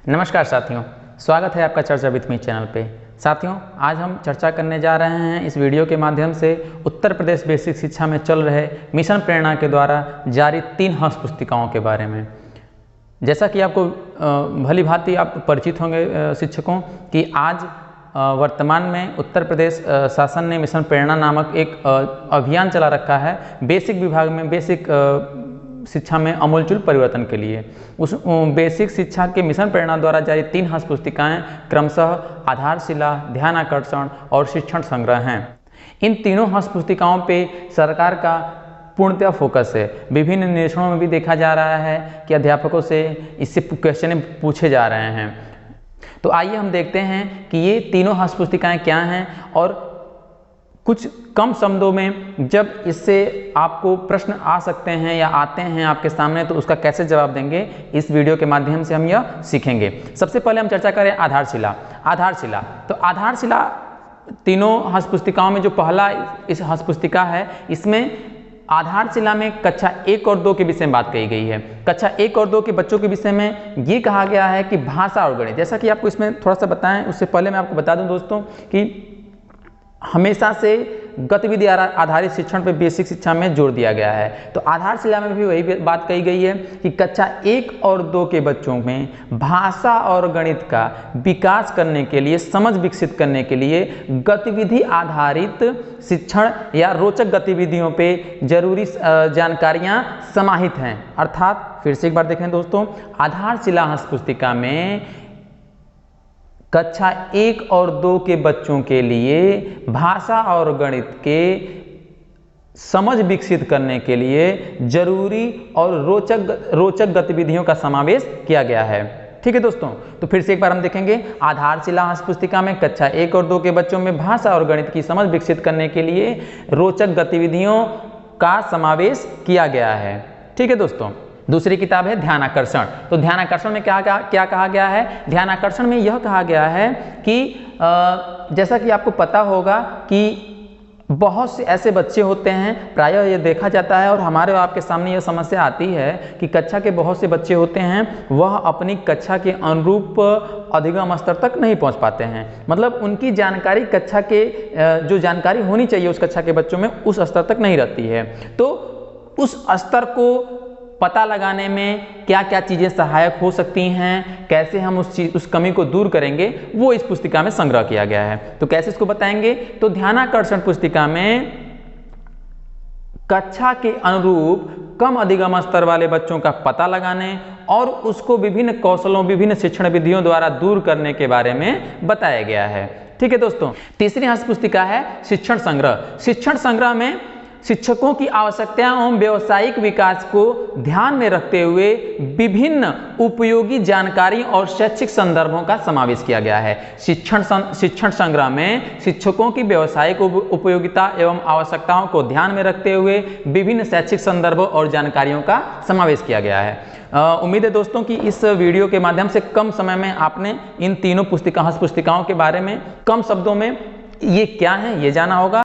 नमस्कार साथियों, स्वागत है आपका चर्चा विथ मी चैनल पे। साथियों, आज हम चर्चा करने जा रहे हैं इस वीडियो के माध्यम से उत्तर प्रदेश बेसिक शिक्षा में चल रहे मिशन प्रेरणा के द्वारा जारी 3 हस्त पुस्तिकाओं के बारे में। जैसा कि आपको भली भांति आप परिचित होंगे शिक्षकों कि आज वर्तमान में उत्तर प्रदेश शासन ने मिशन प्रेरणा नामक एक अभियान चला रखा है बेसिक विभाग में, बेसिक शिक्षा में आमूलचूल परिवर्तन के लिए। उस बेसिक शिक्षा के मिशन प्रेरणा द्वारा जारी 3 हस्त पुस्तिकाएँ क्रमशः आधारशिला, ध्यानाकर्षण और शिक्षण संग्रह हैं। इन तीनों हस्त पुस्तिकाओं पे सरकार का पूर्णतः फोकस है। विभिन्न निरीक्षणों में भी देखा जा रहा है कि अध्यापकों से इससे क्वेश्चन पूछे जा रहे हैं। तो आइए हम देखते हैं कि ये तीनों हस्त पुस्तिकाएँ क्या हैं और कुछ कम शब्दों में जब इससे आपको प्रश्न आ सकते हैं या आते हैं आपके सामने तो उसका कैसे जवाब देंगे, इस वीडियो के माध्यम से हम यह सीखेंगे। सबसे पहले हम चर्चा करें आधारशिला। तो आधारशिला तीनों हस्त पुस्तिकाओं में जो पहला इस हस्त पुस्तिका है, इसमें आधारशिला में कक्षा 1 और 2 के विषय में बात कही गई है। कक्षा 1 और 2 के बच्चों के विषय में ये कहा गया है कि भाषा और गणित, जैसा कि आपको इसमें थोड़ा सा बताएं उससे पहले मैं आपको बता दूं दोस्तों कि हमेशा से गतिविधि आधारित शिक्षण पर बेसिक शिक्षा में जोर दिया गया है। तो आधारशिला में भी वही बात कही गई है कि कक्षा 1 और 2 के बच्चों में भाषा और गणित का विकास करने के लिए, समझ विकसित करने के लिए गतिविधि आधारित शिक्षण या रोचक गतिविधियों पे जरूरी जानकारियां समाहित हैं। अर्थात फिर से एक बार देखें दोस्तों, आधारशिला हस्त पुस्तिका में कक्षा 1 और 2 के बच्चों के लिए भाषा और गणित के समझ विकसित करने के लिए जरूरी और रोचक गतिविधियों का समावेश किया गया है। ठीक है दोस्तों, तो फिर से एक बार हम देखेंगे आधारशिला हस्त पुस्तिका में कक्षा 1 और 2 के बच्चों में भाषा और गणित की समझ विकसित करने के लिए रोचक गतिविधियों का समावेश किया गया है। ठीक है दोस्तों, दूसरी किताब है ध्यानाकर्षण। तो ध्यानाकर्षण में क्या कहा गया है? ध्यानाकर्षण में यह कहा गया है कि जैसा कि आपको पता होगा कि बहुत से ऐसे बच्चे होते हैं, प्रायः ये देखा जाता है और हमारे आपके सामने यह समस्या आती है कि कक्षा के बहुत से बच्चे होते हैं, वह अपनी कक्षा के अनुरूप अधिगम स्तर तक नहीं पहुंच पाते हैं। मतलब उनकी जानकारी कक्षा के जो जानकारी होनी चाहिए उस कक्षा के बच्चों में उस स्तर तक नहीं रहती है। तो उस स्तर को पता लगाने में क्या क्या चीज़ें सहायक हो सकती हैं, कैसे हम उस कमी को दूर करेंगे, वो इस पुस्तिका में संग्रह किया गया है। तो कैसे इसको बताएंगे? तो ध्यानाकर्षण पुस्तिका में कक्षा के अनुरूप कम अधिगम स्तर वाले बच्चों का पता लगाने और उसको विभिन्न कौशलों, विभिन्न शिक्षण विधियों द्वारा दूर करने के बारे में बताया गया है। ठीक है दोस्तों, तीसरी हस्त पुस्तिका है शिक्षण संग्रह। शिक्षण संग्रह में शिक्षकों की आवश्यकताओं एवं व्यावसायिक विकास को ध्यान में रखते हुए विभिन्न उपयोगी जानकारी और शैक्षिक संदर्भों का समावेश किया गया है। शिक्षण संग्रह में शिक्षकों की व्यावसायिक उपयोगिता एवं आवश्यकताओं को ध्यान में रखते हुए विभिन्न शैक्षिक संदर्भों और जानकारियों का समावेश किया गया है। उम्मीद है दोस्तों कि इस वीडियो के माध्यम से कम समय में आपने इन तीनों हस्त पुस्तिकाओं के बारे में कम शब्दों में ये क्या है ये जाना होगा।